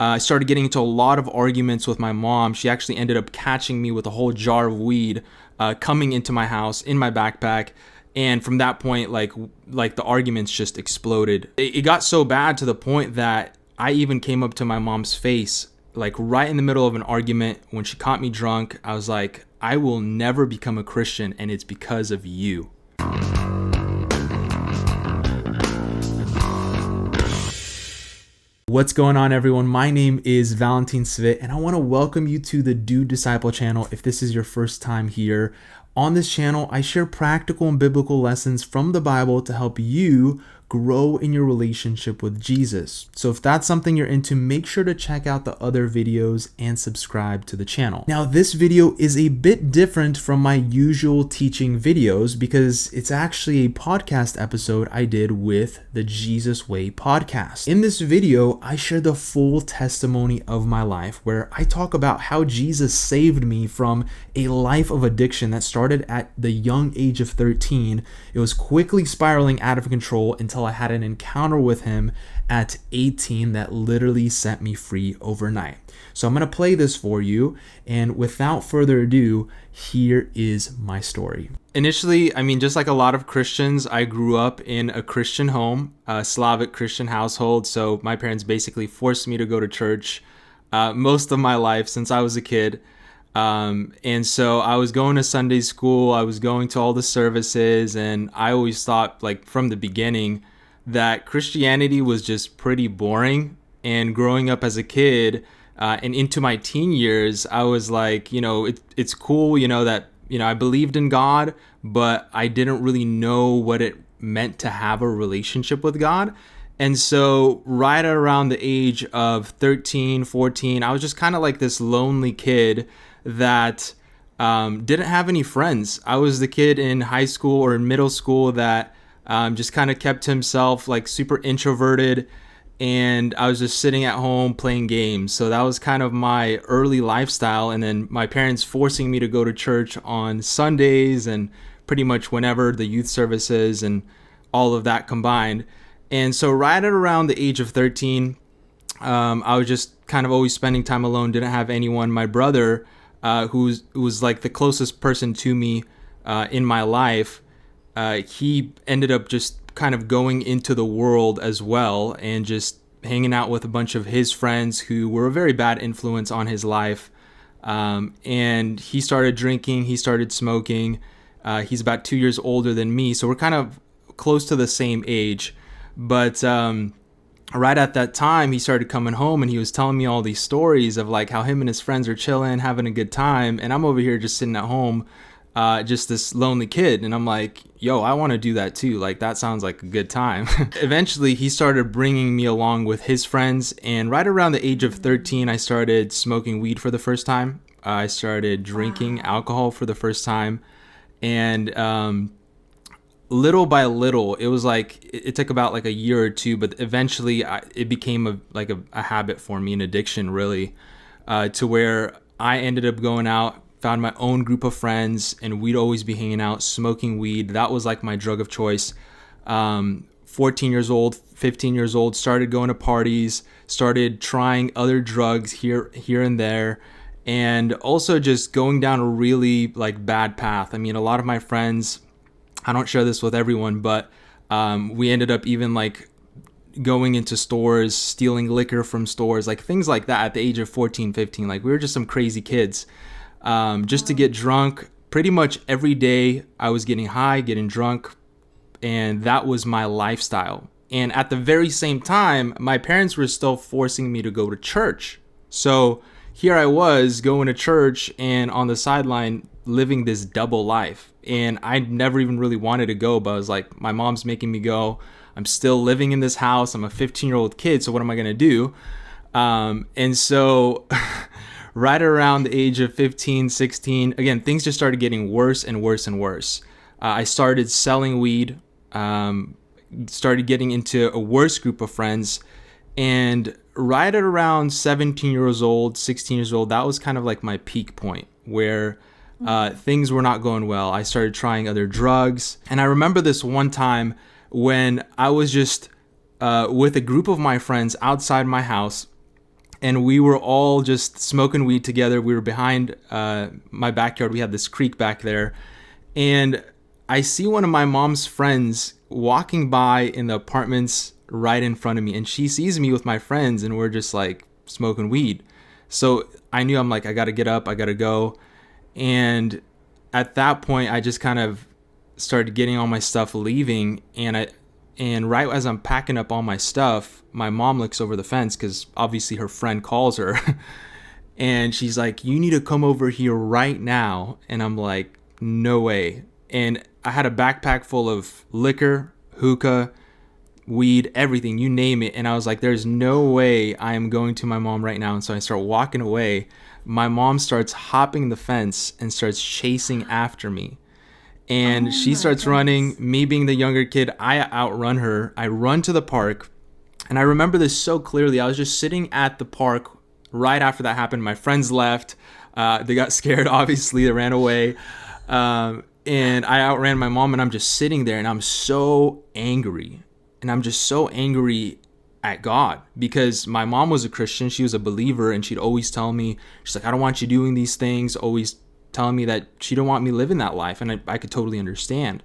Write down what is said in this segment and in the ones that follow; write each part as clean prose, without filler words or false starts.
I started getting into a lot of arguments with my mom. She actually ended up catching me with a whole jar of weed coming into my house in my backpack. And from that point, like the arguments just exploded. It got so bad to the point that I even came up to my mom's face, like right in the middle of an argument when she caught me drunk. I was like, I will never become a Christian, and it's because of you. What's going on, everyone? My name is Valentin Svit, and I want to welcome you to the Dude Disciple channel if this is your first time here. On this channel, I share practical and biblical lessons from the Bible to help you grow in your relationship with Jesus. So if that's something you're into, make sure to check out the other videos and subscribe to the channel. Now, this video is a bit different from my usual teaching videos because it's actually a podcast episode I did with the Jesus Way podcast. In this video, I share the full testimony of my life where I talk about how Jesus saved me from a life of addiction that started at the young age of 13. It was quickly spiraling out of control until I had an encounter with him at 18 that literally set me free overnight. So I'm going to play this for you, and without further ado, here is my story. Initially, just like a lot of Christians, I grew up in a Christian home, a Slavic Christian household. So my parents basically forced me to go to church most of my life since I was a kid. And so I was going to Sunday school, I was going to all the services, and I always thought, like, from the beginning that Christianity was just pretty boring. And growing up as a kid and into my teen years, I was like, it's cool, that, I believed in God, but I didn't really know what it meant to have a relationship with God. And so right around the age of 13, 14, I was just kind of like this lonely kid that didn't have any friends. I was the kid in high school or in middle school that just kind of kept himself, like, super introverted, and I was just sitting at home playing games. So that was kind of my early lifestyle, and then my parents forcing me to go to church on Sundays and pretty much whenever, the youth services and all of that combined. And so right at around the age of 13, I was just kind of always spending time alone, didn't have anyone. My brother, who was like the closest person to me in my life, he ended up just kind of going into the world as well and just hanging out with a bunch of his friends who were a very bad influence on his life. And he started drinking, he started smoking. He's about 2 years older than me, so we're kind of close to the same age. But right at that time, he started coming home and he was telling me all these stories of, like, how him and his friends are chilling, having a good time. And I'm over here just sitting at home, just this lonely kid. And I'm like, yo, I want to do that too. Like, that sounds like a good time. Eventually, he started bringing me along with his friends. And right around the age of 13, I started smoking weed for the first time. I started drinking alcohol for the first time. And little by little, it was like, it took about like a year or two, but eventually it became a habit for me, an addiction really, to where I ended up going out, found my own group of friends, and we'd always be hanging out, smoking weed. That was like my drug of choice. 14 years old, 15 years old, started going to parties, started trying other drugs here and there, and also just going down a really, like, bad path. A lot of my friends, I don't share this with everyone, but we ended up even, like, going into stores, stealing liquor from stores, like things like that at the age of 14, 15. Like, we were just some crazy kids. Just to get drunk. Pretty much every day I was getting high, getting drunk, and that was my lifestyle. And at the very same time, my parents were still forcing me to go to church. So here I was going to church and on the sideline living this double life. And I never even really wanted to go, but I was like, my mom's making me go. I'm still living in this house. I'm a 15-year-old kid, so what am I going to do? And so right around the age of 15, 16, again, things just started getting worse and worse and worse. I started selling weed, started getting into a worse group of friends. And right at around 17 years old, 16 years old, that was kind of like my peak point where things were not going well. I started trying other drugs. And I remember this one time when I was just with a group of my friends outside my house, and we were all just smoking weed together. We were behind my backyard. We had this creek back there, and I see one of my mom's friends walking by in the apartments right in front of me, and she sees me with my friends, and we're just like smoking weed. So I knew, I'm like, I got to get up, I got to go. And at that point, I just kind of started getting all my stuff, leaving, and right as I'm packing up all my stuff, my mom looks over the fence because obviously her friend calls her, and she's like, "You need to come over here right now." And I'm like, "No way." And I had a backpack full of liquor, hookah, weed, everything, you name it. And I was like, there's no way I am going to my mom right now. And so I start walking away. My mom starts hopping the fence and starts chasing after me. And she starts running. Me being the younger kid, I outrun her. I run to the park. And I remember this so clearly. I was just sitting at the park right after that happened. My friends left. They got scared, obviously. They ran away. And I outran my mom, and I'm just sitting there, and I'm so angry. And I'm just so angry at God, because my mom was a Christian. She was a believer, and she'd always tell me, she's like, "I don't want you doing these things," always telling me that she didn't want me living that life. And I could totally understand.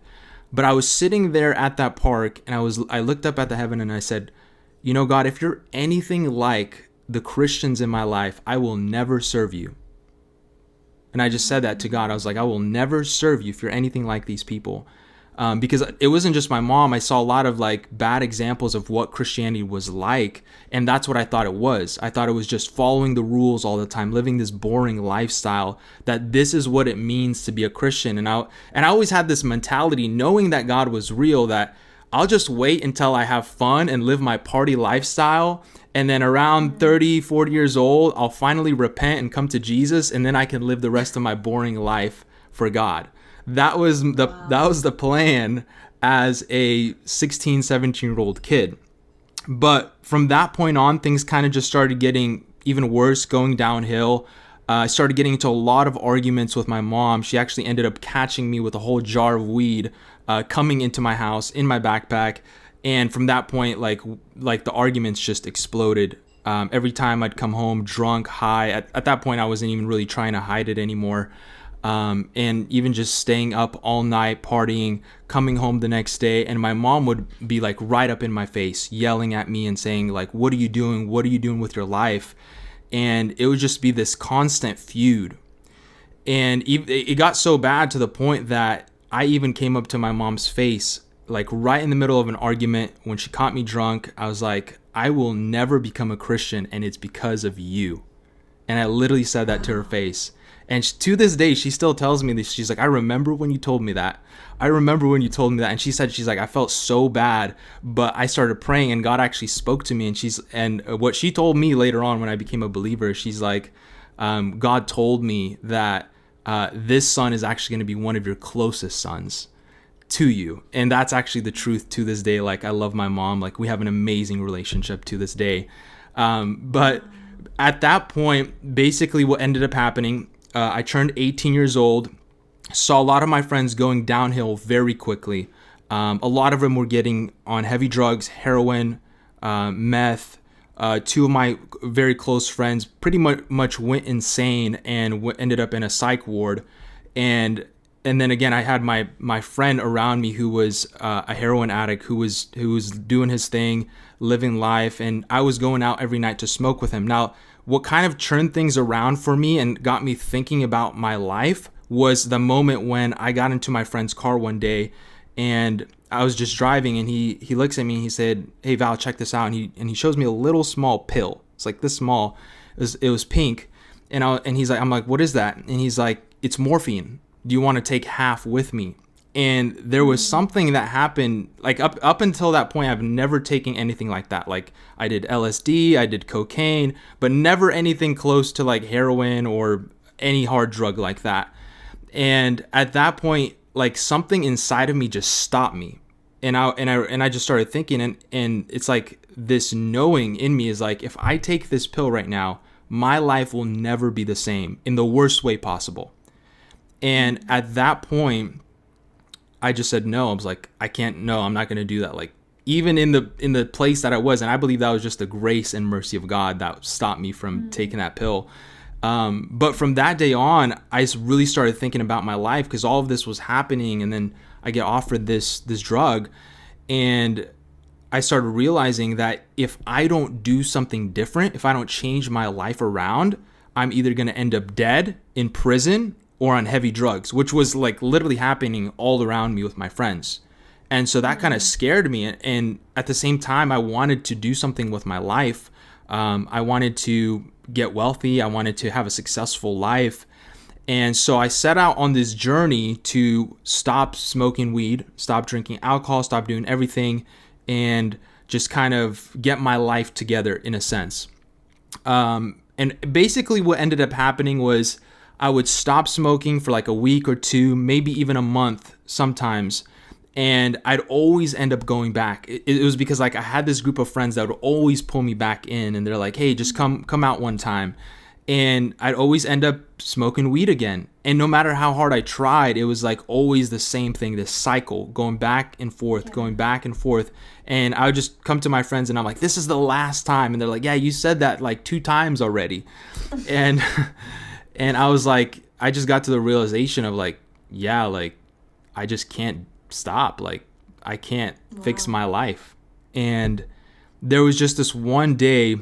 But I was sitting there at that park, and I looked up at the heaven, and I said, "You know, God, if you're anything like the Christians in my life, I will never serve you." And I just said that to God. I was like, "I will never serve you if you're anything like these people." Because it wasn't just my mom. I saw a lot of like bad examples of what Christianity was like. And that's what I thought it was. I thought it was just following the rules all the time, living this boring lifestyle, that this is what it means to be a Christian. And I always had this mentality, knowing that God was real, that I'll just wait until I have fun and live my party lifestyle. And then around 30, 40 years old, I'll finally repent and come to Jesus. And then I can live the rest of my boring life for God. That was the plan as a 16, 17-year-old kid. But from that point on, things kind of just started getting even worse, going downhill. I started getting into a lot of arguments with my mom. She actually ended up catching me with a whole jar of weed coming into my house in my backpack. And from that point, like the arguments just exploded. Every time I'd come home drunk, high. At that point, I wasn't even really trying to hide it anymore. And even just staying up all night, partying, coming home the next day. And my mom would be like right up in my face, yelling at me and saying like, "What are you doing? What are you doing with your life?" And it would just be this constant feud. And it got so bad to the point that I even came up to my mom's face, like right in the middle of an argument when she caught me drunk. I was like, "I will never become a Christian, and it's because of you." And I literally said that to her face. And to this day, she still tells me this. She's like, "I remember when you told me that. I remember when you told me that." And she's like, "I felt so bad, but I started praying, and God actually spoke to me." And what she told me later on when I became a believer, she's like, "God told me that this son is actually going to be one of your closest sons to you." And that's actually the truth to this day. Like, I love my mom. Like, we have an amazing relationship to this day. But at that point, basically what ended up happening, I turned 18 years old, saw a lot of my friends going downhill very quickly. A lot of them were getting on heavy drugs, heroin, meth. Two of my very close friends pretty much went insane and ended up in a psych ward. And then again, I had my friend around me who was a heroin addict, who was doing his thing, living life, and I was going out every night to smoke with him. Now, what kind of turned things around for me and got me thinking about my life was the moment when I got into my friend's car one day, and I was just driving, and he looks at me and he said, "Hey Val, check this out." And he shows me a little small pill. It's like this small. It was pink, and he's like, I'm like, "What is that?" And he's like, "It's morphine. Do you want to take half with me?" And there was something that happened, like up until that point, I've never taken anything like that. Like, I did LSD, I did cocaine, but never anything close to like heroin or any hard drug like that. And at that point, like, something inside of me just stopped me. And I just started thinking, and it's like this knowing in me is like, if I take this pill right now, my life will never be the same in the worst way possible. And at that point, I just said no. I was like, I can't, no, I'm not going to do that. Like, even in the place that I was, and I believe that was just the grace and mercy of God that stopped me from taking that pill. But from that day on, I really started thinking about my life, because all of this was happening, and then I get offered this drug, and I started realizing that if I don't do something different, if I don't change my life around, I'm either going to end up dead, in prison, or on heavy drugs, which was like literally happening all around me with my friends. And so that kind of scared me. And at the same time, I wanted to do something with my life. I wanted to get wealthy. I wanted to have a successful life. And so I set out on this journey to stop smoking weed, stop drinking alcohol, stop doing everything, and just kind of get my life together in a sense. And basically what ended up happening was I would stop smoking for like a week or two, maybe even a month sometimes. And I'd always end up going back. It was because like I had this group of friends that would always pull me back in, and they're like, hey, just come out one time. And I'd always end up smoking weed again. And no matter how hard I tried, it was like always the same thing, this cycle, going back and forth, going back and forth. And I would just come to my friends and I'm like, this is the last time. And they're like, yeah, you said that like 2 times already. and and I was like, I just got to the realization of like, yeah, like I just can't stop. Like I can't fix my life. And there was just this one day,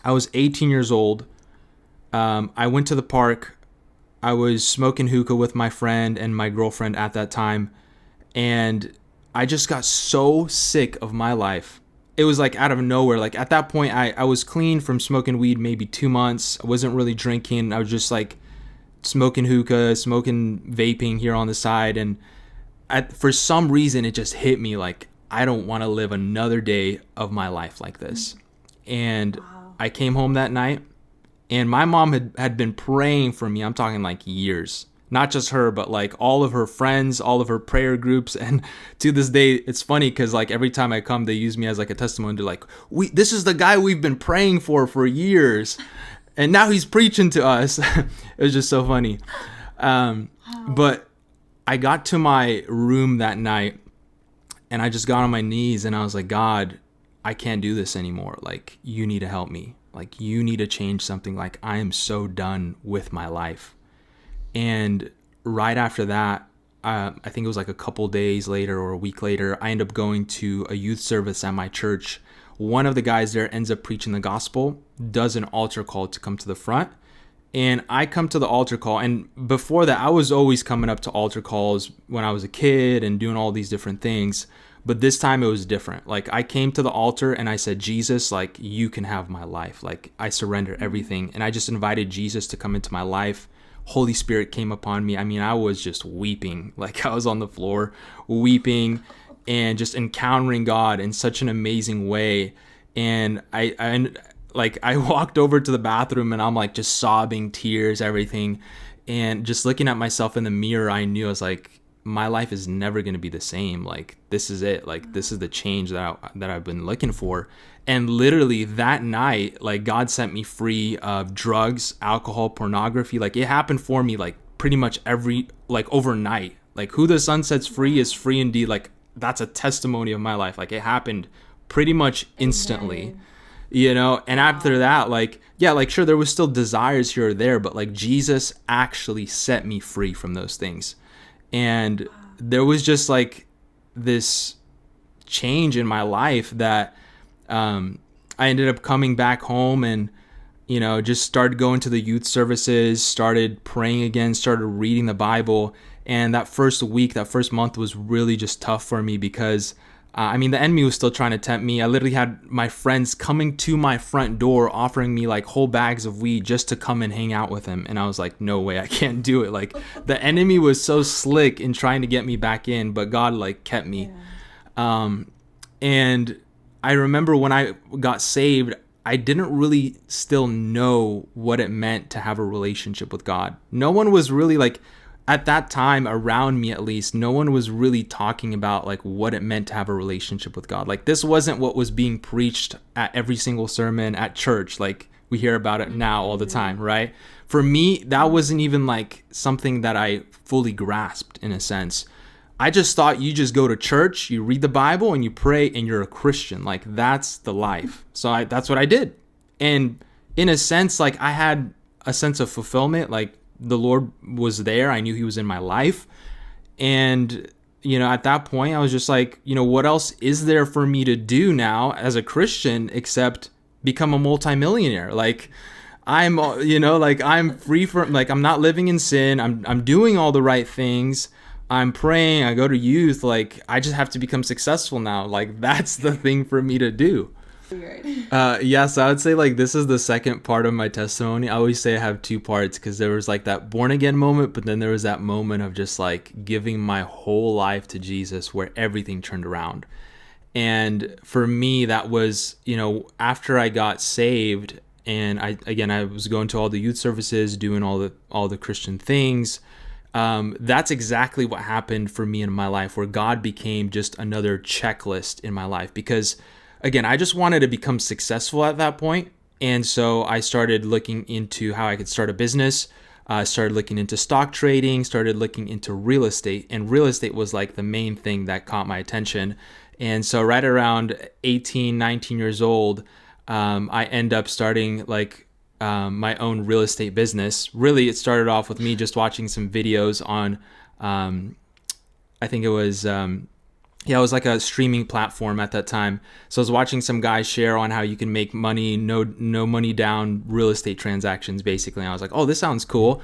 I was 18 years old. I went to the park. I was smoking hookah with my friend and my girlfriend at that time. And I just got so sick of my life. It was like out of nowhere. Like at that point, I was clean from smoking weed maybe 2 months. I wasn't really drinking. I was just like smoking hookah, smoking vaping here on the side. And for some reason, it just hit me like, I don't want to live another day of my life like this. And I came home that night, and my mom had been praying for me. I'm talking like years. Not just her, but like all of her friends, all of her prayer groups. And to this day, it's funny because like every time I come, they use me as like a testimony. They're like, this is the guy we've been praying for years. And now he's preaching to us. It was just so funny. But I got to my room that night, and I just got on my knees, and I was like, God, I can't do this anymore. Like, you need to help me. Like, you need to change something. Like, I am so done with my life. And right after that, I think it was like a couple days later or a week later, I ended up going to a youth service at my church. One of the guys there ends up preaching the gospel, does an altar call to come to the front. And I come to the altar call. And before that, I was always coming up to altar calls when I was a kid and doing all these different things. But this time it was different. Like I came to the altar and I said, Jesus, like you can have my life. Like I surrender everything. And I just invited Jesus to come into my life. Holy Spirit came upon me. I mean, I was just weeping. Like I was on the floor weeping and just encountering God in such an amazing way. And I walked over to the bathroom and I'm like just sobbing, tears, everything. And just looking at myself in the mirror, I knew I was like, my life is never going to be the same. Like, this is it. Like, this is the change that I've been looking for. And literally that night, like God set me free of drugs, alcohol, pornography. Like it happened for me, like pretty much overnight. Like who the Son sets free is free indeed. Like that's a testimony of my life. Like it happened pretty much instantly. Amen. And after that, like, yeah, like sure, there was still desires here or there, but like Jesus actually set me free from those things. And there was just like this change in my life that I ended up coming back home and, just started going to the youth services, started praying again, started reading the Bible. And that first week, that first month was really just tough for me because the enemy was still trying to tempt me. I literally had my friends coming to my front door offering me like whole bags of weed just to come and hang out with him. And I was like, no way, I can't do it. Like the enemy was so slick in trying to get me back in, but God like kept me. Yeah. And I remember when I got saved, I didn't really still know what it meant to have a relationship with God. No one was really like, at that time around me, at least, no one was really talking about like what it meant to have a relationship with God. Like this wasn't what was being preached at every single sermon at church. Like we hear about it now all the time, right? For me, that wasn't even like something that I fully grasped in a sense. I just thought you just go to church, you read the Bible, and you pray, and you're a Christian. Like, that's the life. So that's what I did. And in a sense, like, I had a sense of fulfillment. Like, the Lord was there. I knew he was in my life. And, at that point, I was just like, what else is there for me to do now as a Christian except become a multimillionaire? Like, I'm free from, like, I'm not living in sin. I'm doing all the right things. I'm praying. I go to youth. Like, I just have to become successful now. Like, that's the thing for me to do. So I would say, like, this is the second part of my testimony. I always say I have two parts, because there was like that born again moment, but then there was that moment of just like giving my whole life to Jesus, where everything turned around. And for me, that was, after I got saved, and I was going to all the youth services, doing all the Christian things. That's exactly what happened for me in my life, where God became just another checklist in my life. Because again, I just wanted to become successful at that point. And so I started looking into how I could start a business. Started looking into stock trading, started looking into real estate. And real estate was like the main thing that caught my attention. And so right around 18, 19 years old, I end up starting like my own real estate business. Really, it started off with me just watching some videos on, I think it was, it was like a streaming platform at that time. So I was watching some guys share on how you can make money, no money down real estate transactions, basically. And I was like, oh, this sounds cool.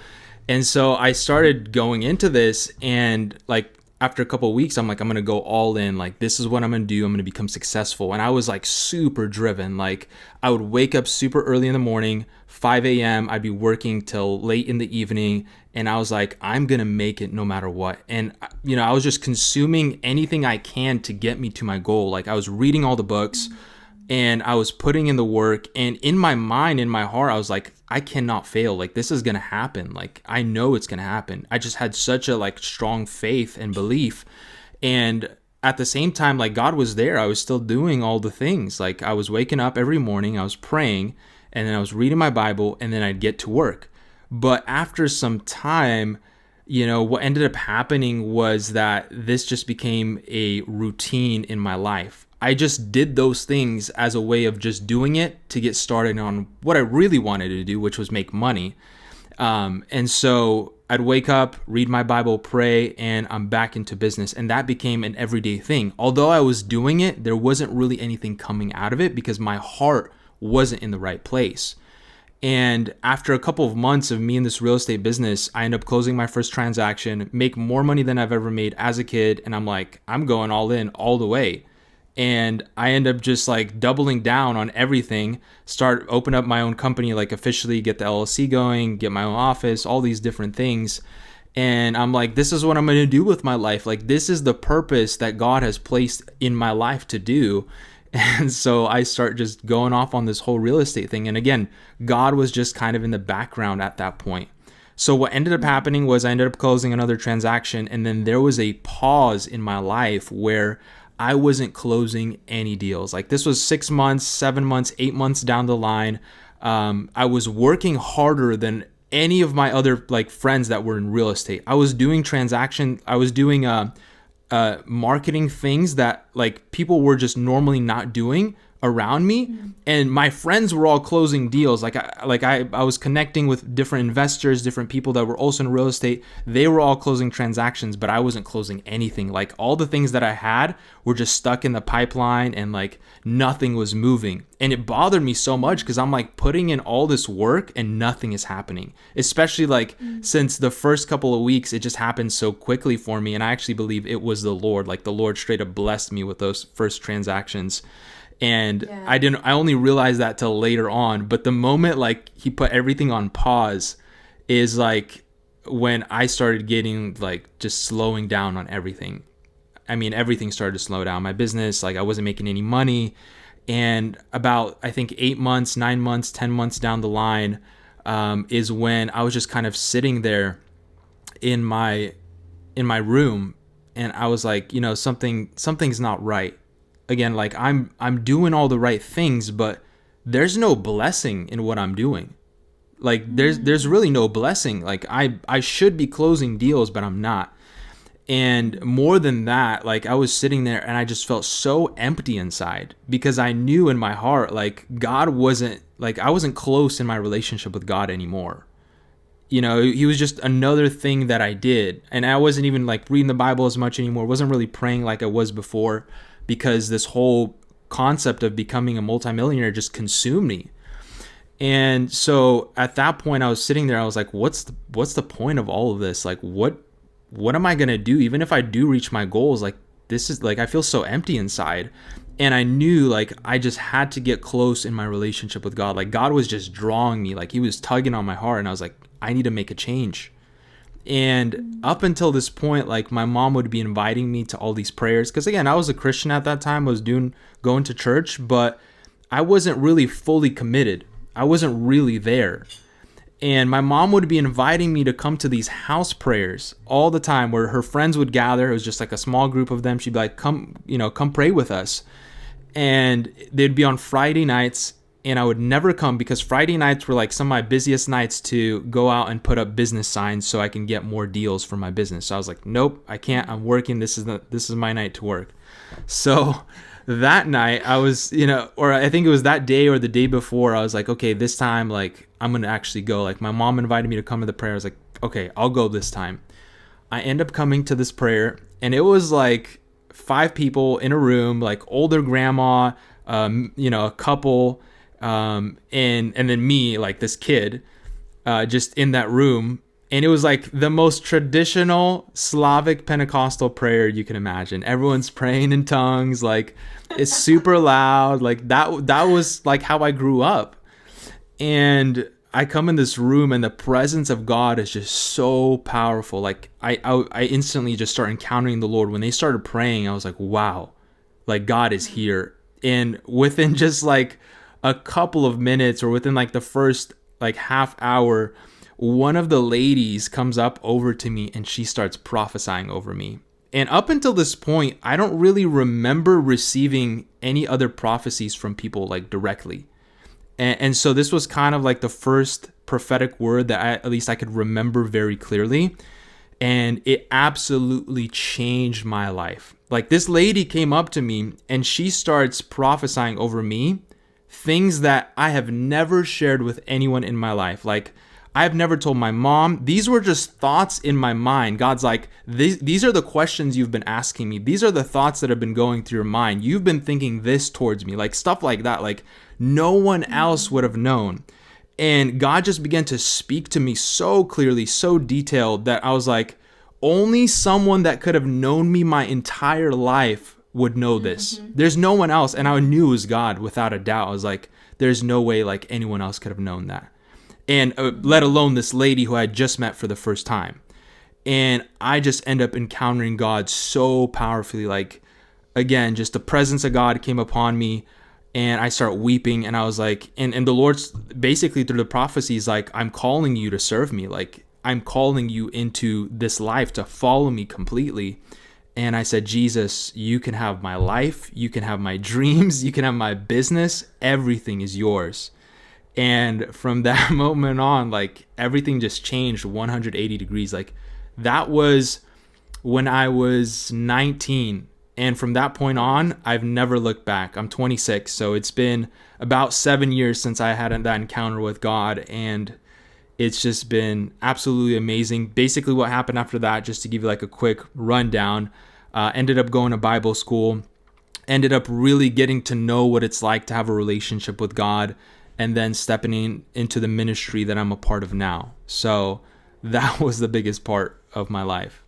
And so I started going into this, and like, after a couple of weeks, I'm like, I'm going to go all in. Like, this is what I'm going to do. I'm going to become successful. And I was like super driven. Like, I would wake up super early in the morning, 5 a.m. I'd be working till late in the evening. And I was like, I'm going to make it no matter what. And, I was just consuming anything I can to get me to my goal. Like, I was reading all the books, and I was putting in the work. And in my mind, in my heart, I was like, I cannot fail. Like, this is going to happen. Like, I know it's going to happen. I just had such a like strong faith and belief. And at the same time, like, God was there. I was still doing all the things. Like, I was waking up every morning, I was praying, and then I was reading my Bible, and then I'd get to work. But after some time, what ended up happening was that this just became a routine in my life. I just did those things as a way of just doing it to get started on what I really wanted to do, which was make money. And so I'd wake up, read my Bible, pray, and I'm back into business. And that became an everyday thing. Although I was doing it, there wasn't really anything coming out of it because my heart wasn't in the right place. And after a couple of months of me in this real estate business, I end up closing my first transaction, make more money than I've ever made as a kid. And I'm like, I'm going all in all the way. And I end up just like doubling down on everything, open up my own company, like officially get the LLC going, get my own office, all these different things. And I'm like, this is what I'm going to do with my life. Like, this is the purpose that God has placed in my life to do. And so I start just going off on this whole real estate thing. And again, God was just kind of in the background at that point. So what ended up happening was I ended up closing another transaction. And then there was a pause in my life where I wasn't closing any deals. Like, this was 6 months, 7 months, 8 months down the line. I was working harder than any of my other like friends that were in real estate. I was doing marketing things that like people were just normally not doing around me. And my friends were all closing deals. I was connecting with different investors, different people that were also in real estate. They were all closing transactions, but I wasn't closing anything. Like, all the things that I had were just stuck in the pipeline, and like nothing was moving. And it bothered me so much because I'm like putting in all this work and nothing is happening. Especially like since the first couple of weeks, it just happened so quickly for me. And I actually believe it was the Lord. Like, the Lord straight up blessed me with those first transactions. And yeah. I only realized that till later on. But the moment like he put everything on pause is like when I started getting like just slowing down on everything. I mean, everything started to slow down. My business, like, I wasn't making any money. And about, I think 8 months, 9 months, 10 months down the line is when I was just kind of sitting there in my room, and I was like, something's not right. Again, like, I'm doing all the right things, but there's no blessing in what I'm doing. Like, there's really no blessing. Like, I should be closing deals, but I'm not. And more than that, like I was sitting there and I just felt so empty inside because I knew in my heart, like God wasn't, like I wasn't close in my relationship with God anymore. You know, he was just another thing that I did. And I wasn't even like reading the Bible as much anymore. Wasn't really praying like I was before because this whole concept of becoming a multimillionaire just consumed me. And so at that point I was sitting there, I was like, what's the point of all of this? Like, what am I going to do? Even if I do reach my goals, like this is like, I feel so empty inside. And I knew like I just had to get close in my relationship with God. Like God was just drawing me, like he was tugging on my heart. And I was like, I need to make a change. And up until this point, like my mom would be inviting me to all these prayers. Cause again, I was a Christian at that time. I was going to church, but I wasn't really fully committed. I wasn't really there. And my mom would be inviting me to come to these house prayers all the time where her friends would gather. It was just like a small group of them. She'd be like, come pray with us. And they'd be on Friday nights. And I would never come because Friday nights were like some of my busiest nights to go out and put up business signs so I can get more deals for my business. So I was like, nope, I can't. I'm working. This is my night to work. So that night I was, or I think it was that day or the day before, I was like, okay, this time, like, I'm going to actually go. Like, my mom invited me to come to the prayer. I was like, okay, I'll go this time. I end up coming to this prayer, and it was like 5 people in a room, like older grandma, a couple, and then me, like this kid, just in that room. And it was like the most traditional Slavic Pentecostal prayer you can imagine. Everyone's praying in tongues, like it's super loud. Like that was like how I grew up. And I come in this room and the presence of God is just so powerful. Like I instantly just start encountering the Lord. When they started praying, I was like, wow, like God is here. And within just like a couple of minutes, or within like the first like half hour, one of the ladies comes up over to me and she starts prophesying over me. And up until this point, I don't really remember receiving any other prophecies from people like directly. And so this was kind of like the first prophetic word that at least I could remember very clearly. And it absolutely changed my life. Like this lady came up to me and she starts prophesying over me things that I have never shared with anyone in my life. Like I've never told my mom. These were just thoughts in my mind. God's like, these are the questions you've been asking me. These are the thoughts that have been going through your mind. You've been thinking this towards me, like stuff like that. Like no one else would have known. And God just began to speak to me so clearly, so detailed that I was like, only someone that could have known me my entire life would know this. Mm-hmm. There's no one else. And I knew it was God without a doubt. I was like, there's no way like anyone else could have known that. And let alone this lady who I had just met for the first time. And I just end up encountering God so powerfully. Like, again, just the presence of God came upon me and I start weeping. And I was like, and the Lord's basically through the prophecies, like, I'm calling you to serve me. Like, I'm calling you into this life to follow me completely. And I said, Jesus, you can have my life. You can have my dreams. You can have my business. Everything is yours. And from that moment on, like everything just changed 180 degrees. Like that was when I was 19. And from that point on, I've never looked back. I'm 26. So it's been about 7 years since I had that encounter with God. And it's just been absolutely amazing. Basically what happened after that, just to give you like a quick rundown, ended up going to Bible school, ended up really getting to know what it's like to have a relationship with God, and then stepping into the ministry that I'm a part of now. So that was the biggest part of my life.